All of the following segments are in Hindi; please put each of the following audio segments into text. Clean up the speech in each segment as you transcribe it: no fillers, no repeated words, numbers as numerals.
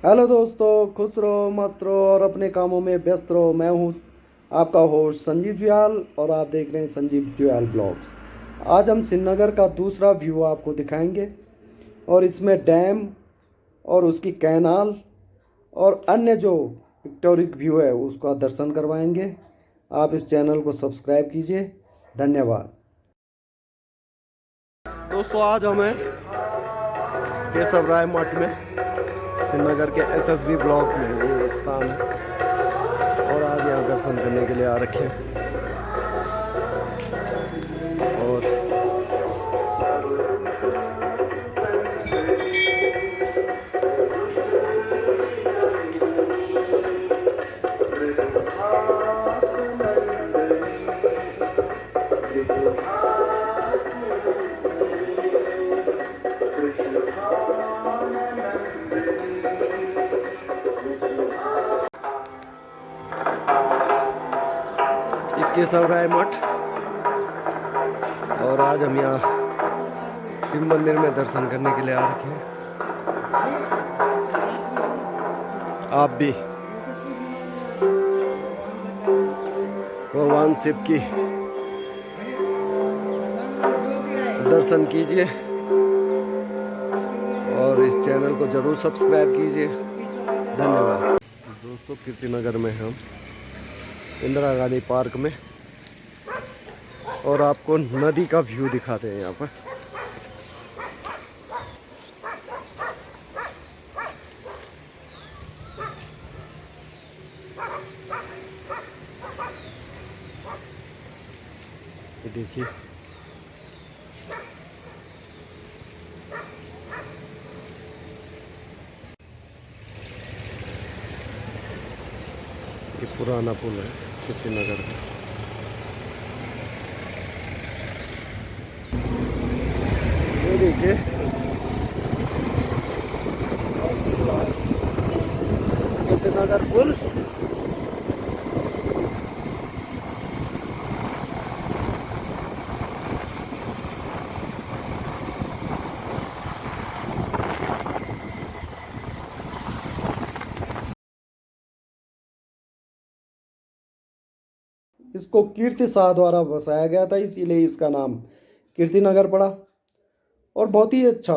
हेलो दोस्तों, खुश रहो, मस्त रहो और अपने कामों में व्यस्त रहो। मैं हूँ आपका होस्ट संजीव जुयाल और आप देख रहे हैं संजीव जुयाल ब्लॉग्स। आज हम श्रीनगर का दूसरा व्यू आपको दिखाएंगे और इसमें डैम और उसकी कैनाल और अन्य जो पिक्टोरिक व्यू है उसका दर्शन करवाएंगे। आप इस चैनल को सब्सक्राइब कीजिए। धन्यवाद। दोस्तों, आज हम हैं केशव राय मठ में, श्रीनगर के एसएसबी ब्लॉक में ये स्थान है और आज यहाँ दर्शन करने के लिए आ रखे हैं। और ये केशव राय मठ और आज हम यहाँ शिव मंदिर में दर्शन करने के लिए आ रखे हैं। आप भी भगवान शिव की दर्शन कीजिए और इस चैनल को जरूर सब्सक्राइब कीजिए। धन्यवाद। दोस्तों, कीर्तिनगर में हम इंदिरा गांधी पार्क में और आपको नदी का व्यू दिखाते हैं यहाँ पर। ये देखिए, ये पुराना पुल है कीर्तिनगर का। ये देखिए, कीर्तिनगर पुल। इसको कीर्ति शाह द्वारा बसाया गया था, इसीलिए इसका नाम कीर्तिनगर पड़ा। और बहुत ही अच्छा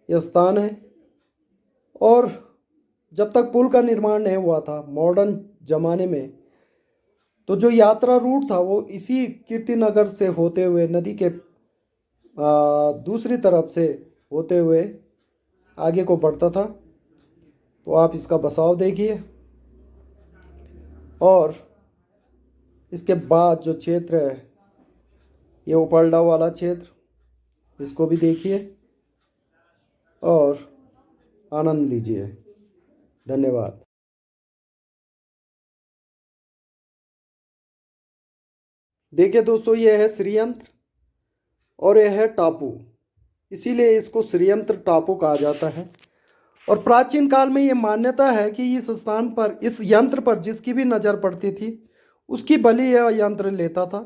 यह स्थान है। और जब तक पुल का निर्माण नहीं हुआ था मॉडर्न ज़माने में, तो जो यात्रा रूट था वो इसी कीर्तिनगर से होते हुए नदी के दूसरी तरफ से होते हुए आगे को बढ़ता था। तो आप इसका बसाव देखिए और इसके बाद जो क्षेत्र है ये उपल्डा वाला क्षेत्र, इसको भी देखिए और आनंद लीजिए। धन्यवाद। देखिए दोस्तों, ये है श्रीयंत्र और यह है टापू, इसीलिए इसको श्रीयंत्र टापू कहा जाता है। और प्राचीन काल में ये मान्यता है कि इस स्थान पर, इस यंत्र पर जिसकी भी नज़र पड़ती थी उसकी बलि यह यंत्र लेता था।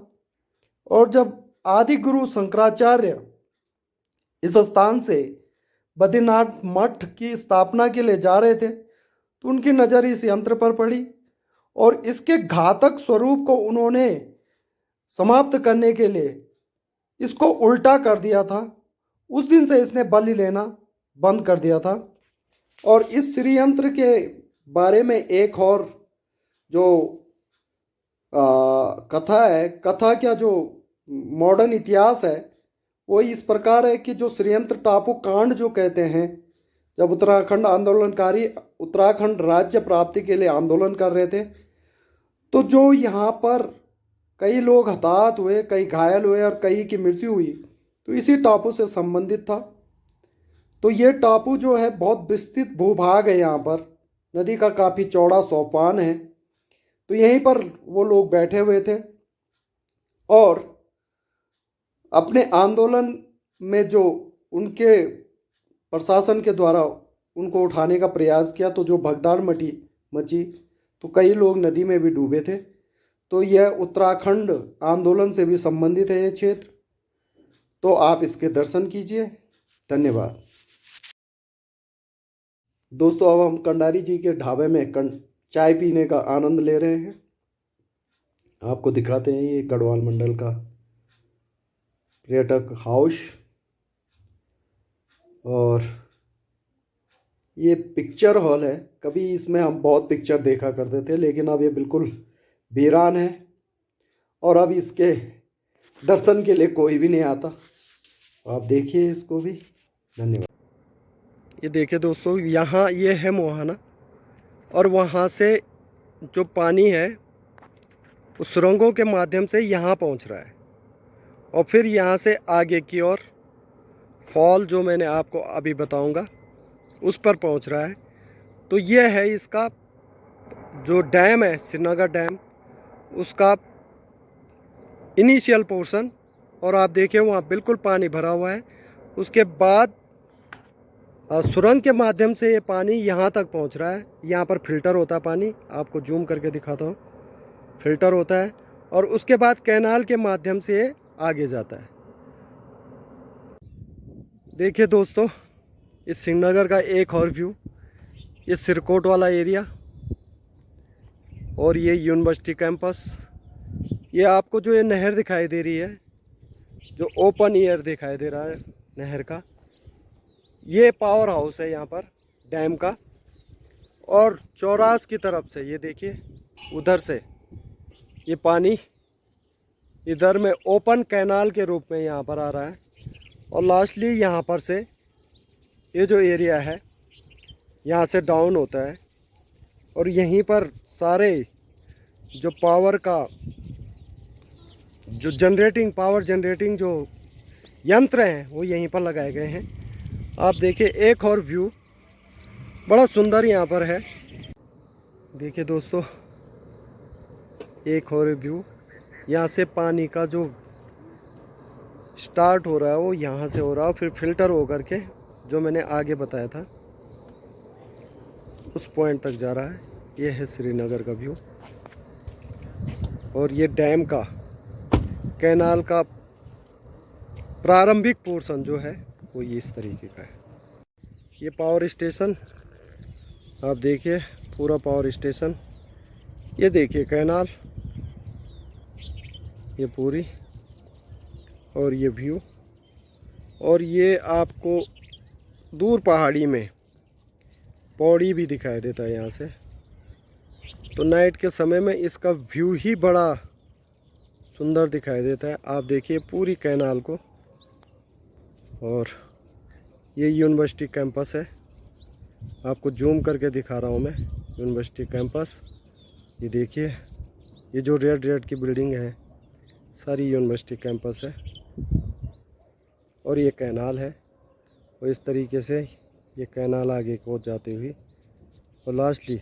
और जब आदि गुरु शंकराचार्य इस स्थान से बद्रीनाथ मठ की स्थापना के लिए जा रहे थे तो उनकी नज़र इस यंत्र पर पड़ी और इसके घातक स्वरूप को उन्होंने समाप्त करने के लिए इसको उल्टा कर दिया था। उस दिन से इसने बलि लेना बंद कर दिया था। और इस श्री यंत्र के बारे में एक और जो कथा है, कथा क्या, जो मॉडर्न इतिहास है वो इस प्रकार है कि जो श्रीयंत्र टापू कांड जो कहते हैं, जब उत्तराखंड आंदोलनकारी उत्तराखंड राज्य प्राप्ति के लिए आंदोलन कर रहे थे तो जो यहाँ पर कई लोग हताहत हुए, कई घायल हुए और कई की मृत्यु हुई, तो इसी टापू से संबंधित था। तो ये टापू जो है बहुत विस्तृत भूभाग है, यहाँ पर नदी का काफ़ी चौड़ा सोपान है। तो यहीं पर वो लोग बैठे हुए थे और अपने आंदोलन में जो उनके प्रशासन के द्वारा उनको उठाने का प्रयास किया तो जो भगदड़ मची तो कई लोग नदी में भी डूबे थे। तो यह उत्तराखंड आंदोलन से भी संबंधित है ये क्षेत्र। तो आप इसके दर्शन कीजिए। धन्यवाद। दोस्तों अब हम कंडारी जी के ढाबे में चाय पीने का आनंद ले रहे हैं। आपको दिखाते हैं ये गढ़वाल मंडल का पर्यटक हाउस। और ये पिक्चर हॉल है। कभी इसमें हम बहुत पिक्चर देखा करते थे, लेकिन अब ये बिल्कुल वीरान है और अब इसके दर्शन के लिए कोई भी नहीं आता। आप देखिए इसको भी। धन्यवाद। ये देखिए दोस्तों, यहाँ ये है मोहाना और वहाँ से जो पानी है उस सुरंगों के माध्यम से यहाँ पहुँच रहा है और फिर यहाँ से आगे की ओर फॉल जो मैंने आपको अभी बताऊँगा उस पर पहुँच रहा है। तो ये है इसका जो डैम है, श्रीनगर डैम, उसका इनिशियल पोर्शन। और आप देखिए वहाँ बिल्कुल पानी भरा हुआ है। उसके बाद सुरंग के माध्यम से ये पानी यहाँ तक पहुँच रहा है। यहाँ पर फिल्टर होता है पानी, आपको जूम करके दिखाता हूँ। फिल्टर होता है और उसके बाद कैनाल के माध्यम से ये आगे जाता है। देखिए दोस्तों, इस श्रीनगर का एक और व्यू, ये सिरकोट वाला एरिया और ये यूनिवर्सिटी कैंपस। ये आपको जो ये नहर दिखाई दे रही है, जो ओपन एयर दिखाई दे रहा है नहर का, ये पावर हाउस है यहाँ पर डैम का। और चौरास की तरफ से ये देखिए, उधर से ये पानी इधर में ओपन कैनाल के रूप में यहाँ पर आ रहा है। और लास्टली यहाँ पर से ये जो एरिया है यहाँ से डाउन होता है और यहीं पर सारे जो पावर का जो पावर जनरेटिंग जो यंत्र हैं वो यहीं पर लगाए गए हैं। आप देखिए एक और व्यू बड़ा सुंदर यहाँ पर है। देखिए दोस्तों, एक और व्यू, यहाँ से पानी का जो स्टार्ट हो रहा है वो यहाँ से हो रहा है, फिर फिल्टर हो करके जो मैंने आगे बताया था उस पॉइंट तक जा रहा है। ये है श्रीनगर का व्यू और ये डैम का कैनाल का प्रारंभिक पोर्शन जो है वो ये इस तरीके का है। ये पावर स्टेशन आप देखिए, पूरा पावर स्टेशन। ये देखिए कैनाल, ये पूरी, और ये व्यू। और ये आपको दूर पहाड़ी में पौड़ी भी दिखाई देता है यहाँ से। तो नाइट के समय में इसका व्यू ही बड़ा सुंदर दिखाई देता है। आप देखिए पूरी कैनाल को। और ये यूनिवर्सिटी कैंपस है, आपको जूम करके दिखा रहा हूँ मैं यूनिवर्सिटी कैंपस। ये देखिए, ये जो रेड रेड की बिल्डिंग है सारी यूनिवर्सिटी कैंपस है। और ये कैनाल है और इस तरीके से ये कैनाल आगे को जाती हुई। और लास्टली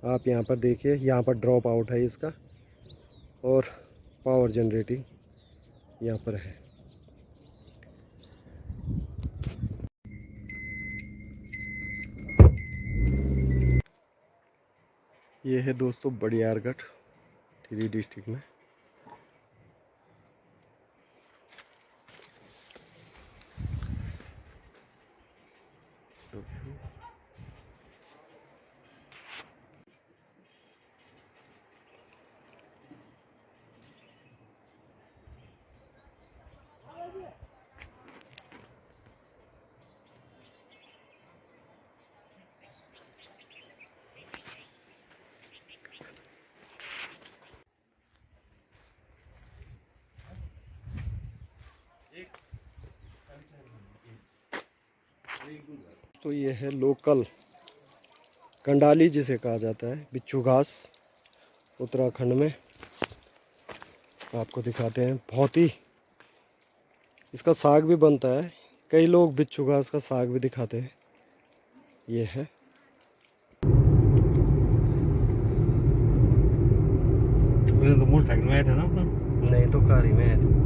आप यहाँ पर देखिए, यहाँ पर ड्रॉप आउट है इसका और पावर जनरेटिंग यहाँ पर है। ये है दोस्तों बड़ियारगढ़, टिहरी डिस्ट्रिक्ट में। तो ये है लोकल कंडाली जिसे कहा जाता है, बिच्छू घास, उत्तराखंड में। आपको दिखाते हैं, बहुत ही इसका साग भी बनता है। कई लोग बिच्छू घास का साग भी दिखाते हैं। ये है तो मोटरसाइकिल में आया था ना अपना? नहीं तो कारी में है।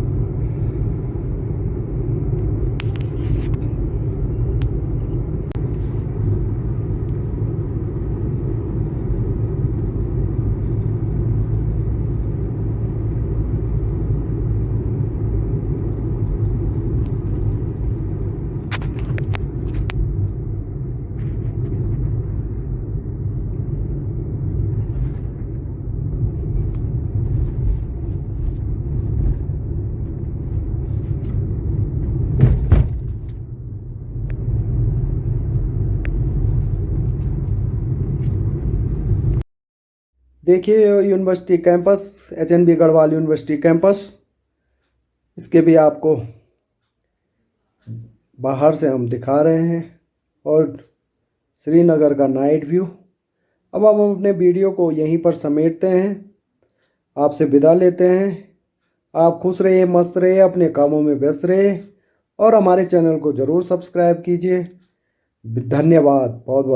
देखिए university campus, HNB Garhwal university campus, इसके भी आपको बाहर से हम दिखा रहे हैं, और श्रीनगर का नाइट व्यू। अब हम अपने वीडियो को यहीं पर समेटते हैं, आपसे विदा लेते हैं। आप खुश रहिए, मस्त रहिए, अपने कामों में व्यस्त रहिए, और हमारे चैनल को ज़रूर सब्सक्राइब कीजिए। धन्यवाद बहुत बहुत।